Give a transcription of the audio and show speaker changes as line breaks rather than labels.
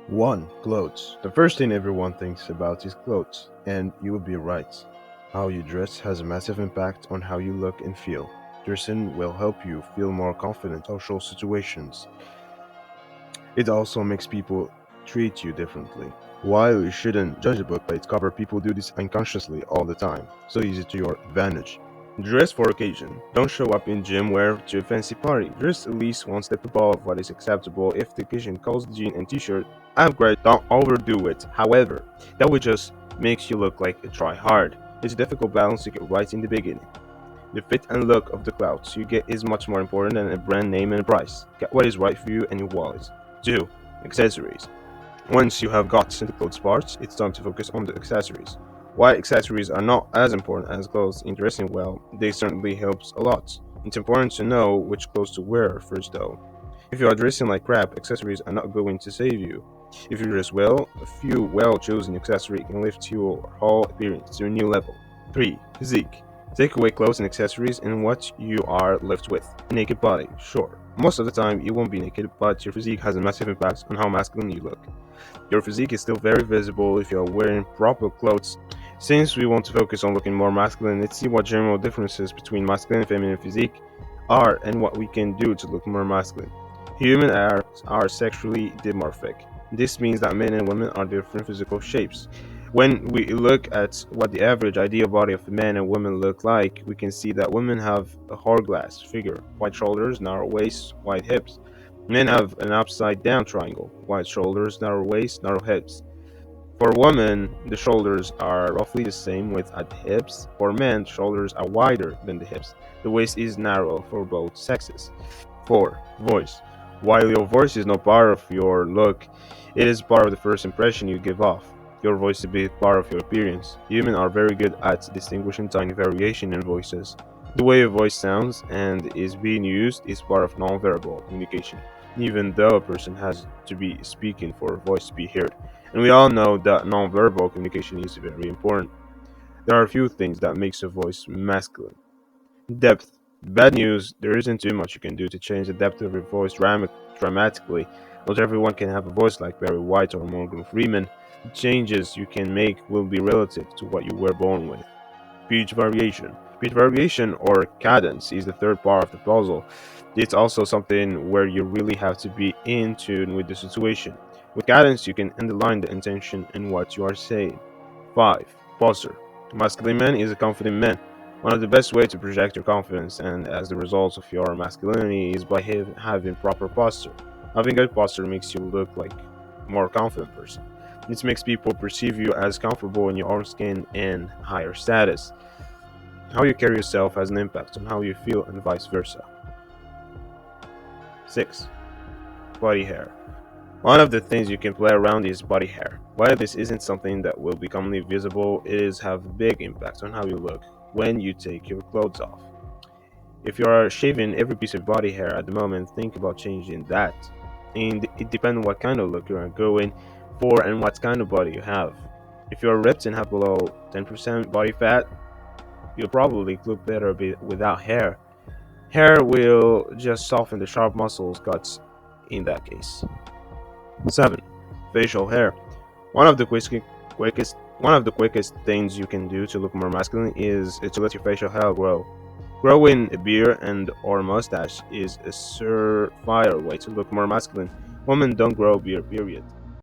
1. Clothes. The first thing everyone thinks about is clothes, and you would be right. How you dress has a massive impact on how you look and feel. Dressing will help you feel more confident in social situations. It also makes people treat you differently. While you shouldn't judge a book by its cover, people do this unconsciously all the time, so use it to your advantage. Dress for occasion. Don't show up in gym wear to a fancy party. Dress at least one step above what is acceptable. If the occasion calls jean and t-shirt, I'm great, don't overdo it. However, that would just makes you look like a try hard. It's a difficult balance to get right in the beginning. The fit and look of the clothes you get is much more important than a brand name and a price. Get what is right for you and your wallet. 2. Accessories. Once you have got to the clothes parts, it's time to focus on the accessories. While accessories are not as important as clothes in dressing well, they certainly helps a lot. It's important to know which clothes to wear first though. If you are dressing like crap, accessories are not going to save you. If you dress well, a few well-chosen accessories can lift your whole appearance to a new level. 3. Physique. Take away clothes and accessories and what you are left with. A naked body, sure. Most of the time you won't be naked, but your physique has a massive impact on how masculine you look. Your physique is still very visible if you are wearing proper clothes. Since we want to focus on looking more masculine, let's see what general differences between masculine and feminine physique are and what we can do to look more masculine. Humans are sexually dimorphic. This means that men and women are different physical shapes. When we look at what the average ideal body of a man and woman look like, we can see that women have a hourglass figure, wide shoulders, narrow waist, wide hips. Men have an upside down triangle, wide shoulders, narrow waist, narrow hips. For women, the shoulders are roughly the same width at the hips. For men, shoulders are wider than the hips. The waist is narrow for both sexes. 4. Voice. While your voice is not part of your look, it is part of the first impression you give off. Your voice is a big part of your appearance. Humans are very good at distinguishing tiny variation in voices. The way a voice sounds and is being used is part of nonverbal communication, even though a person has to be speaking for a voice to be heard. And we all know that nonverbal communication is very important. There are a few things that makes a voice masculine. Depth. Bad news, there isn't too much you can do to change the depth of your voice dramatically. Not everyone can have a voice like Barry White or Morgan Freeman. The changes you can make will be relative to what you were born with. Pitch variation. Pitch variation or cadence is the third part of the puzzle. It's also something where you really have to be in tune with the situation. With cadence, you can underline the intention in what you are saying. 5. Posture. A masculine man is a confident man. One of the best ways to project your confidence and as the result of your masculinity is by having proper posture. Having good posture makes you look like a more confident person. This makes people perceive you as comfortable in your own skin and higher status. How you carry yourself has an impact on how you feel and vice versa. 6. Body hair. One of the things you can play around is body hair. While this isn't something that will be commonly visible, it is have a big impact on how you look when you take your clothes off. If you are shaving every piece of body hair at the moment, think about changing that. And it depends on what kind of look you are going for and what kind of body you have. If you are ripped and have below 10% body fat, you'll probably look better without hair. Hair will just soften the sharp muscles cuts in that case. 7. Facial hair. One of the quickest things you can do to look more masculine is to let your facial hair grow. Growing a beard and or mustache is a surefire way to look more masculine. Women don't grow beard, period.